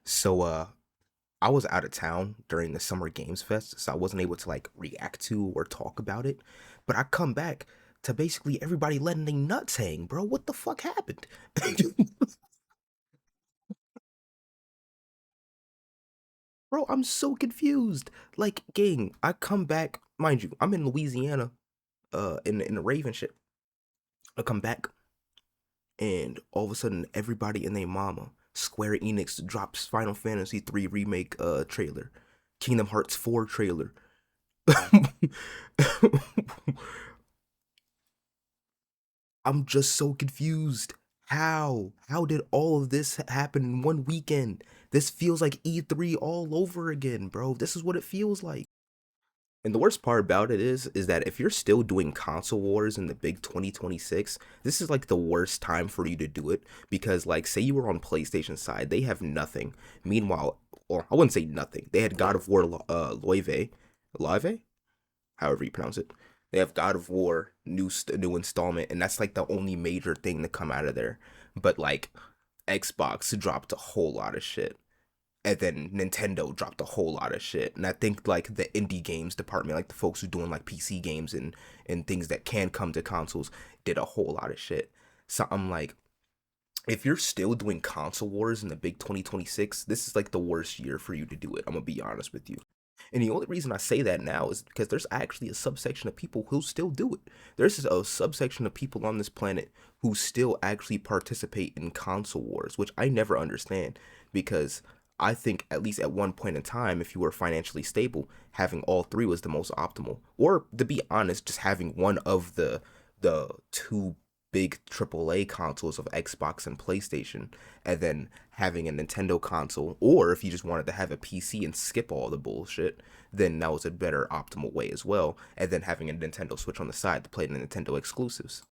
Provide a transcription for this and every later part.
So I was out of town during the Summer Games Fest, so I wasn't able to like react to or talk about it. But I come back to basically everybody letting their nuts hang, bro. What the fuck happened? Bro, I'm so confused. Like, gang, I come back, mind you, I'm in Louisiana, in the Raven shit. I come back and all of a sudden everybody and their mama, Square Enix drops Final Fantasy 3 remake trailer, Kingdom Hearts 4 trailer. I'm just so confused. How? How did all of this happen in one weekend? This feels like E3 all over again, bro. This is what it feels like. And the worst part about it is that if you're still doing console wars in the big 2026, this is like the worst time for you to do it because like say you were on PlayStation side, they have nothing. Meanwhile, or I wouldn't say nothing. They had God of War Live, however you pronounce it. They have God of War new installment, and that's like the only major thing to come out of there. But like Xbox dropped a whole lot of shit, and then Nintendo dropped a whole lot of shit. And I think like the indie games department, like the folks who doing like PC games and things that can come to consoles, did a whole lot of shit. So I'm like, if you're still doing console wars in the big 2026, this is like the worst year for you to do it. I'm gonna be honest with you. And the only reason I say that now is because there's actually a subsection of people who still do it. There's a subsection of people on this planet who still actually participate in console wars, which I never understand because I think at least at one point in time, if you were financially stable, having all three was the most optimal. Or to be honest, just having one of the two big AAA consoles of Xbox and PlayStation, and then having a Nintendo console, or if you just wanted to have a PC and skip all the bullshit, then that was a better optimal way as well, and then having a Nintendo Switch on the side to play the Nintendo exclusives.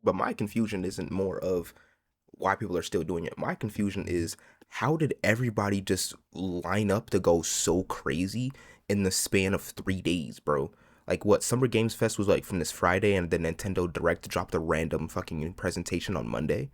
But my confusion isn't more of why people are still doing it. My confusion is how did everybody just line up to go so crazy in the span of 3 days, bro? Like what Summer Games Fest was like from this Friday and then Nintendo Direct dropped a random fucking presentation on Monday.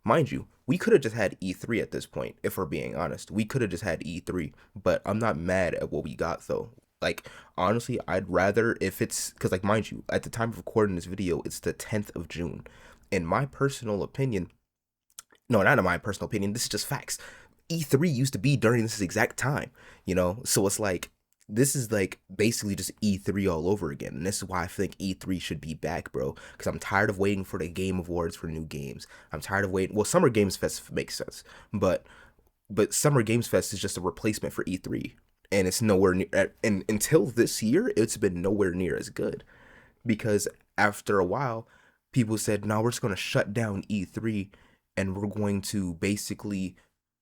Mind you, we could have just had E3 at this point, if we're being honest. We could have just had E3, but I'm not mad at what we got though. Like, honestly, I'd rather if it's because, like, mind you, at the time of recording this video, it's the 10th of June. In my personal opinion, no, not in my personal opinion, this is just facts. E3 used to be during this exact time, So it's like this is like basically just E3 all over again. And this is why I think E3 should be back, bro. Because I'm tired of waiting for the Game Awards for new games. I'm tired of waiting. Well, Summer Games Fest makes sense, but Summer Games Fest is just a replacement for E3, and it's nowhere near. And until this year, it's been nowhere near as good because after a while, people said, "No, we're just going to shut down E3 and we're going to basically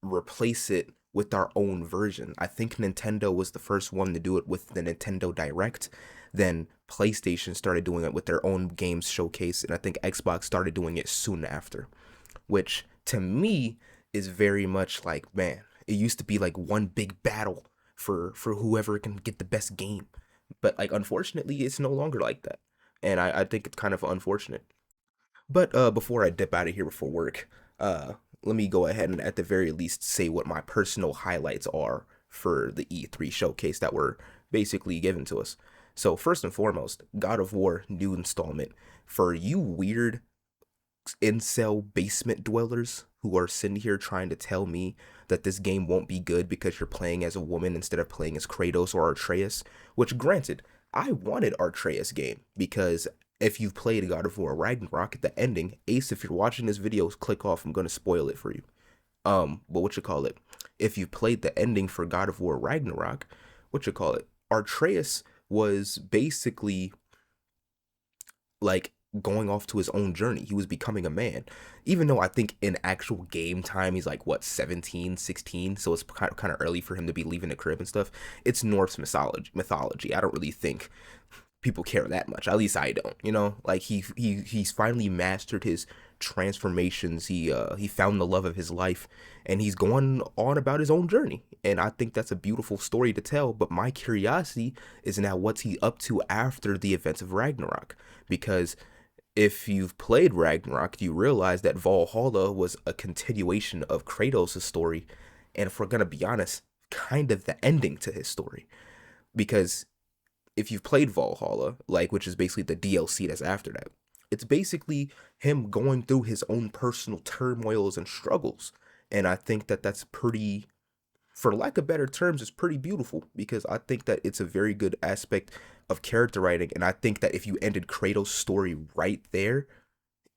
replace it with our own version." I think Nintendo was the first one to do it with the Nintendo Direct. Then PlayStation started doing it with their own games showcase, and I think Xbox started doing it soon after, which to me is very much like, man, it used to be like one big battle for whoever can get the best game. But like unfortunately it's no longer like that. And I think it's kind of unfortunate. But before I dip out of here before work, let me go ahead and at the very least say what my personal highlights are for the E3 showcase that were basically given to us. So first and foremost, God of War new installment. For you weird incel basement dwellers who are sitting here trying to tell me that this game won't be good because you're playing as a woman instead of playing as Kratos or Atreus, which granted, I wanted Atreus game because if you've played God of War Ragnarok at the ending, Ace, if you're watching this video, click off. I'm gonna spoil it for you. But what you call it? If you played the ending for God of War Ragnarok, what you call it? Atreus was basically like going off to his own journey. He was becoming a man. Even though I think in actual game time he's like what 17, 16, so it's kind of early for him to be leaving the crib and stuff. It's Norse mythology. I don't really think people care that much. At least I don't. Like he's finally mastered his transformations. He found the love of his life, and he's going on about his own journey. And I think that's a beautiful story to tell. But my curiosity is now what's he up to after the events of Ragnarok? Because if you've played Ragnarok, you realize that Valhalla was a continuation of Kratos' story, and if we're gonna be honest, kind of the ending to his story. Because if you've played Valhalla, like which is basically the DLC that's after that, it's basically him going through his own personal turmoils and struggles. And I think that that's pretty, for lack of better terms, it's pretty beautiful because I think that it's a very good aspect of character writing. And I think that if you ended Kratos' story right there,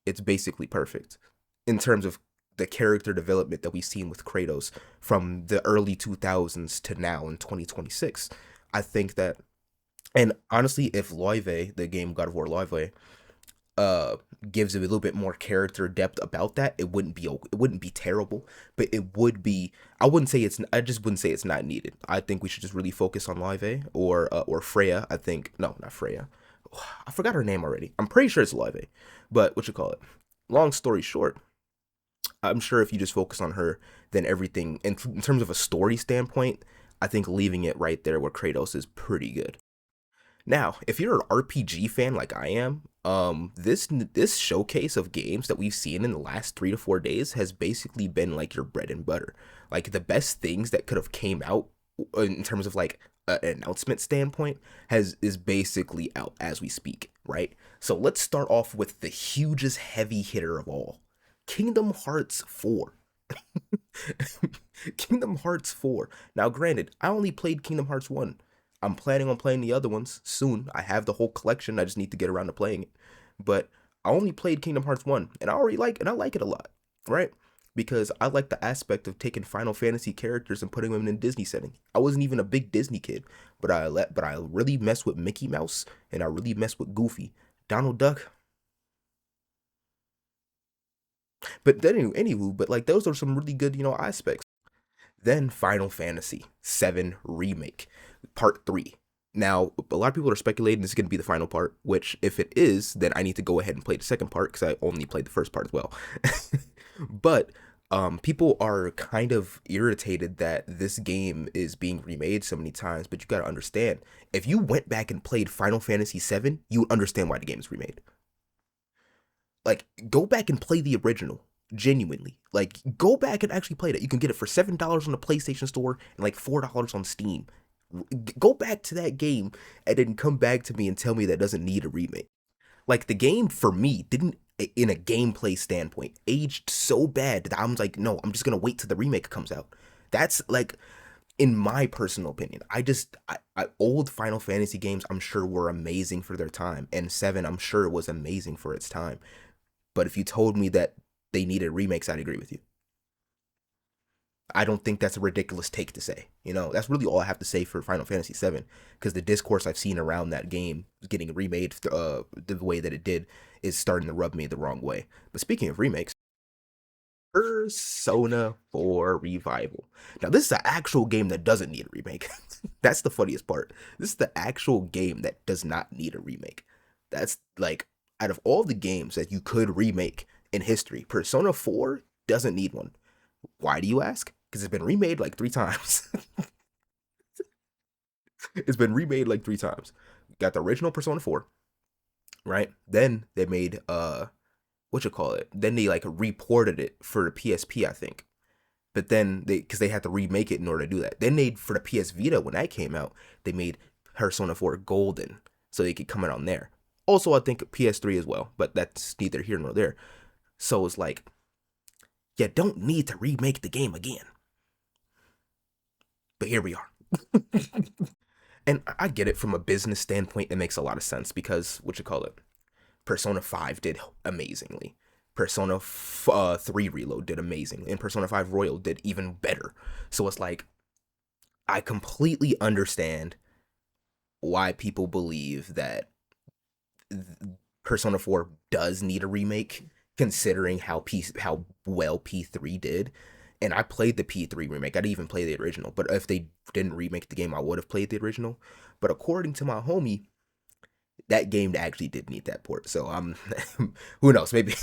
it's basically perfect in terms of the character development that we've seen with Kratos from the early 2000s to now in 2026. I think that, and honestly, if Loive, the game God of War Loive, uh gives it a little bit more character depth about that, it wouldn't be terrible, but it would be, I just wouldn't say it's not needed. I think we should just really focus on Live or Freya. I think no, not Freya. I forgot her name already. I'm pretty sure it's Live. But what you call it? Long story short, I'm sure if you just focus on her, then everything in terms of a story standpoint, I think leaving it right there where Kratos is pretty good. Now, if you're an RPG fan like I am, this showcase of games that we've seen in the last 3 to 4 days has basically been like your bread and butter. Like the best things that could have came out in terms of like an announcement standpoint has is basically out as we speak, right? So let's start off with the hugest heavy hitter of all, Kingdom Hearts 4. Kingdom Hearts 4. Now, granted, I only played Kingdom Hearts 1. I'm planning on playing the other ones soon. I have the whole collection. I just need to get around to playing it. But I only played Kingdom Hearts 1 and I like it a lot, right? Because I like the aspect of taking Final Fantasy characters and putting them in a Disney setting. I wasn't even a big Disney kid, but I really mess with Mickey Mouse and I really mess with Goofy. Donald Duck. But then anywho, but like those are some really good, aspects. Then Final Fantasy 7 Remake, Part 3. Now, a lot of people are speculating this is going to be the final part, which, if it is, then I need to go ahead and play the second part because I only played the first part as well. But people are kind of irritated that this game is being remade so many times, but you got to understand, if you went back and played Final Fantasy 7, you would understand why the game is remade. Like, go back and play the original. Genuinely. Like, go back and actually play it. You can get it for $7 on the PlayStation Store and like $4 on Steam. Go back to that game and then come back to me and tell me that doesn't need a remake. Like, the game, for me, didn't, in a gameplay standpoint, aged so bad that I'm like, no, I'm just gonna wait till the remake comes out. That's like, in my personal opinion, old Final Fantasy games, I'm sure were amazing for their time, and 7, I'm sure was amazing for its time. But if you told me that they needed remakes, I'd agree with you. I don't think that's a ridiculous take to say. That's really all I have to say for Final Fantasy VII, because the discourse I've seen around that game getting remade the way that it did is starting to rub me the wrong way. But speaking of remakes, Persona 4 Revival. Now, this is an actual game that doesn't need a remake. That's the funniest part. This is the actual game that does not need a remake. That's like, out of all the games that you could remake in history, Persona 4 doesn't need one. Why do you ask? Because it's been remade like 3 times. It's been remade like 3 times. Got the original Persona 4, right? Then they made what you call it? Then they like reported it for the PSP, I think. But then because they had to remake it in order to do that. Then they, for the PS Vita, when that came out, they made Persona 4 Golden so they could come out on there. Also, I think PS3 as well, but that's neither here nor there. So it's like, you don't need to remake the game again. But here we are. And I get it, from a business standpoint, it makes a lot of sense because, what you call it? Persona 5 did amazingly. Persona 3 Reload did amazing. And Persona 5 Royal did even better. So it's like, I completely understand why people believe that Persona 4 does need a remake, considering how well P3 did. And I played the P3 remake. I didn't even play the original. But if they didn't remake the game, I would have played the original. But according to my homie, that game actually did need that port. So who knows? Maybe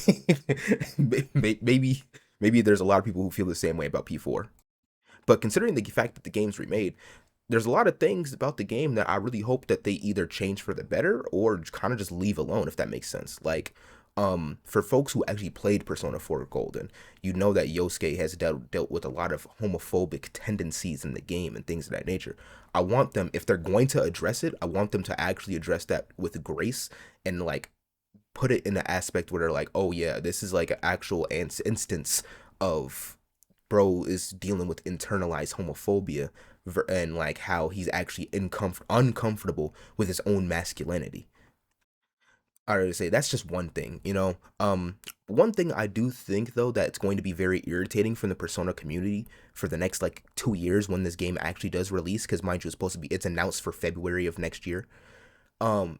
maybe there's a lot of people who feel the same way about P4. But considering the fact that the game's remade, there's a lot of things about the game that I really hope that they either change for the better or kind of just leave alone, if that makes sense. Like, For folks who actually played Persona 4 Golden, you know that Yosuke has dealt with a lot of homophobic tendencies in the game and things of that nature. I want them, if they're going to address it, I want them to actually address that with grace and like put it in the aspect where they're like, oh yeah, this is like an actual instance of bro is dealing with internalized homophobia and like how he's actually uncomfortable with his own masculinity. I already say that's just one thing, you know. One thing I do think though that's going to be very irritating from the Persona community for the next like 2 years when this game actually does release, because mind you, it's supposed to be it's announced for February of next year.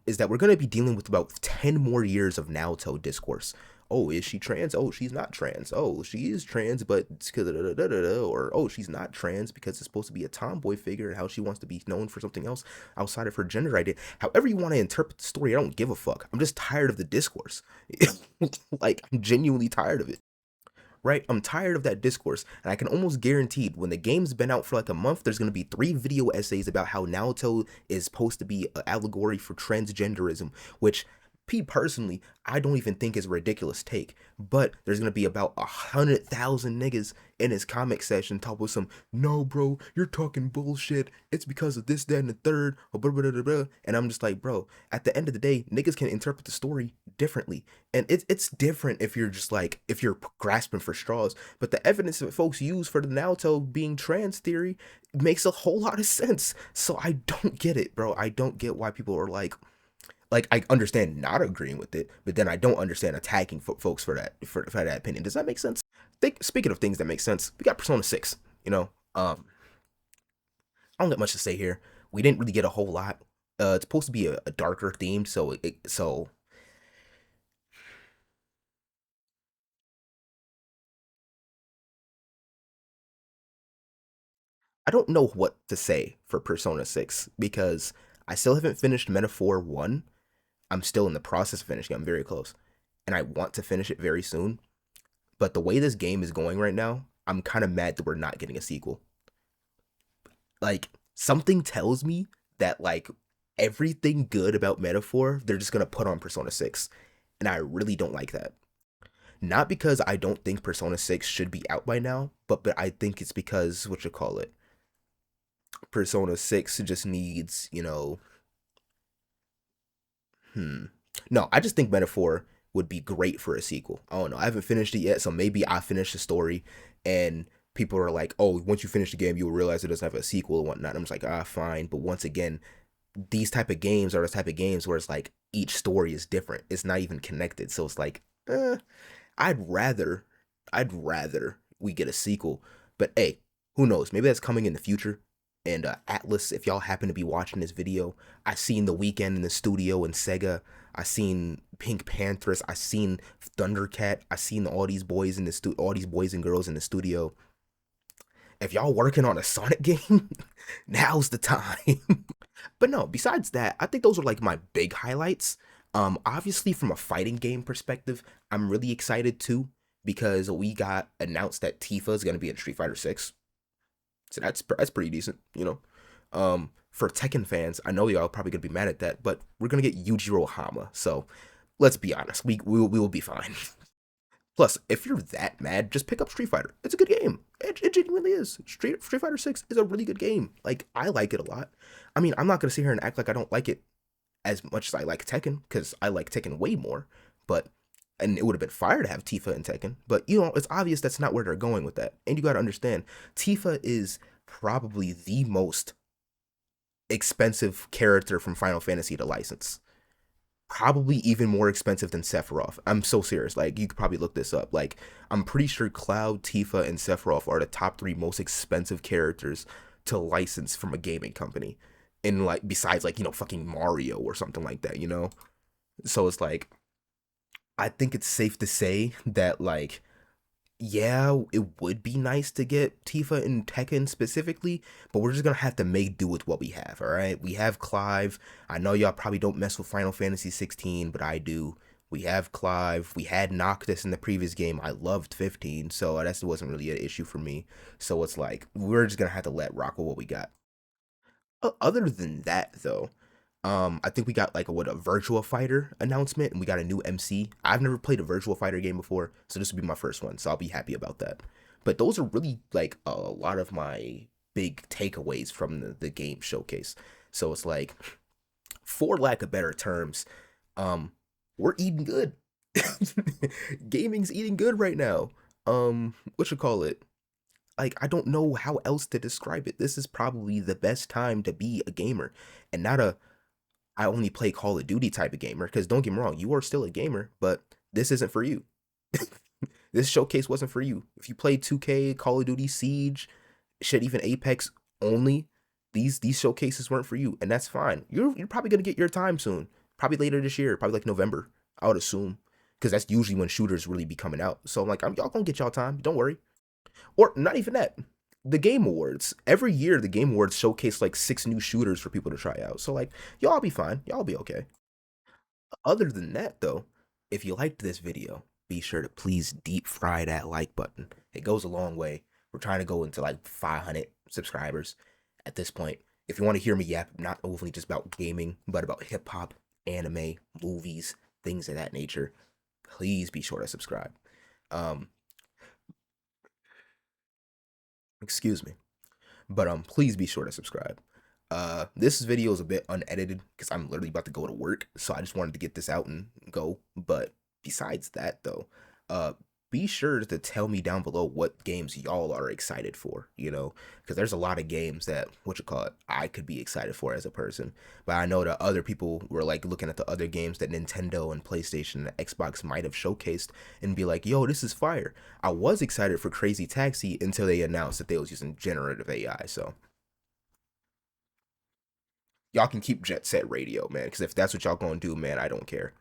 Is that we're gonna be dealing with about 10 more years of Naoto discourse. Oh, is she trans? Oh, she's not trans. Oh, she is trans, but it's because or oh, she's not trans because it's supposed to be a tomboy figure and how she wants to be known for something else outside of her gender identity. However you want to interpret the story, I don't give a fuck. I'm just tired of the discourse. Like I'm genuinely tired of it. Right? I'm tired of that discourse, and I can almost guarantee when the game's been out for like a month, there's gonna be 3 video essays about how Naruto is supposed to be an allegory for transgenderism, which P personally, I don't even think is a ridiculous take. But there's gonna be about 100,000 niggas in his comic section talk with some, no bro, you're talking bullshit. It's because of this, that, and the third, or blah, blah, blah, blah. And I'm just like, bro, at the end of the day, niggas can interpret the story differently. And it's different if you're just like if you're grasping for straws. But the evidence that folks use for the Naruto being trans theory makes a whole lot of sense. So I don't get it, bro. I don't get why people are like I understand not agreeing with it, but then I don't understand attacking folks for that for that opinion. Does that make sense? Speaking of things that make sense, we got Persona 6. You know, I don't got much to say here. We didn't really get a whole lot. It's supposed to be a darker theme, so I don't know what to say for Persona 6 because I still haven't finished Metaphor 1. I'm still in the process of finishing. I'm very close. And I want to finish it very soon. But the way this game is going right now, I'm kind of mad that we're not getting a sequel. Like, something tells me that, like, everything good about Metaphor, they're just going to put on Persona 6. And I really don't like that. Not because I don't think Persona 6 should be out by now, but I think it's because, what you call it, Persona 6 just needs, hmm. No, I just think Metaphor would be great for a sequel. I don't know. I haven't finished it yet, so maybe I finish the story and people are like, oh, once you finish the game, you'll realize it doesn't have a sequel and whatnot. I'm just like, fine. But once again, these type of games are the type of games where it's like each story is different. It's not even connected. So it's like, I'd rather, I'd rather we get a sequel. But hey, who knows? Maybe that's coming in the future. And Atlas, if y'all happen to be watching this video, I seen The Weekend in the studio in Sega. I seen Pink Panthers. I seen Thundercat. I seen all these boys in the all these boys and girls in the studio. If y'all working on a Sonic game, now's the time. But no, besides that, I think those are like my big highlights. Obviously from a fighting game perspective, I'm really excited too because we got announced that Tifa is gonna be in Street Fighter 6. So that's pretty decent, you know. For Tekken fans, I know y'all probably gonna be mad at that, but we're gonna get Yujiro Hama. So let's be honest, we will be fine. Plus, if you're that mad, just pick up Street Fighter. It's a good game. It genuinely is. Street Fighter 6 is a really good game. Like I like it a lot. I mean, I'm not gonna sit here and act like I don't like it as much as I like Tekken because I like Tekken way more. But and it would have been fire to have Tifa in Tekken. But it's obvious that's not where they're going with that. And you got to understand, Tifa is probably the most expensive character from Final Fantasy to license. Probably even more expensive than Sephiroth. I'm so serious. Like you could probably look this up. Like I'm pretty sure Cloud, Tifa, and Sephiroth are the top 3 most expensive characters to license from a gaming company. And like besides like fucking Mario or something like that. So it's like I think it's safe to say that like yeah, it would be nice to get Tifa and Tekken specifically, but we're just gonna have to make do with what we have, all right? We have Clive. I know y'all probably don't mess with Final Fantasy 16, but I do. We have Clive. We had Noctis in the previous game. I loved 15, so that wasn't really an issue for me. So it's like we're just gonna have to let rock with what we got. Other than that, though, I think we got like a Virtua Fighter announcement, and we got a new MC. I've never played a Virtua Fighter game before, so this will be my first one, so I'll be happy about that. But those are really like a lot of my big takeaways from the game showcase. So it's like, for lack of better terms, we're eating good. Gaming's eating good right now. What you call it? Like, I don't know how else to describe it. This is probably the best time to be a gamer, and not a I only play Call of Duty type of gamer. Because don't get me wrong, you are still a gamer, but this isn't for you. This showcase wasn't for you. If you play 2K, Call of Duty, Siege, shit, even Apex only, these showcases weren't for you, and that's fine. You're probably gonna get your time soon. Probably later this year, probably like November, I would assume, because that's usually when shooters really be coming out. So I'm like, y'all gonna get y'all time. Don't worry. Or not even that. The Game Awards. Every year, the Game Awards showcase like 6 new shooters for people to try out. So like, y'all be fine. Y'all be okay. Other than that, though, if you liked this video, be sure to please deep fry that like button. It goes a long way. We're trying to go into like 500 subscribers at this point. If you want to hear me yap, not only just about gaming, but about hip hop, anime, movies, things of that nature, please be sure to subscribe. Um, Excuse me. But please be sure to subscribe. This video is a bit unedited because I'm literally about to go to work, so I just wanted to get this out and go. But besides that though, uh be sure to tell me down below what games y'all are excited for, because there's a lot of games that what you call it I could be excited for as a person. But I know that other people were like looking at the other games that Nintendo and PlayStation and Xbox might have showcased and be like, yo, this is fire. I was excited for Crazy Taxi until they announced that they was using generative AI. So y'all can keep Jet Set Radio, man, because if that's what y'all gonna do, man, I don't care.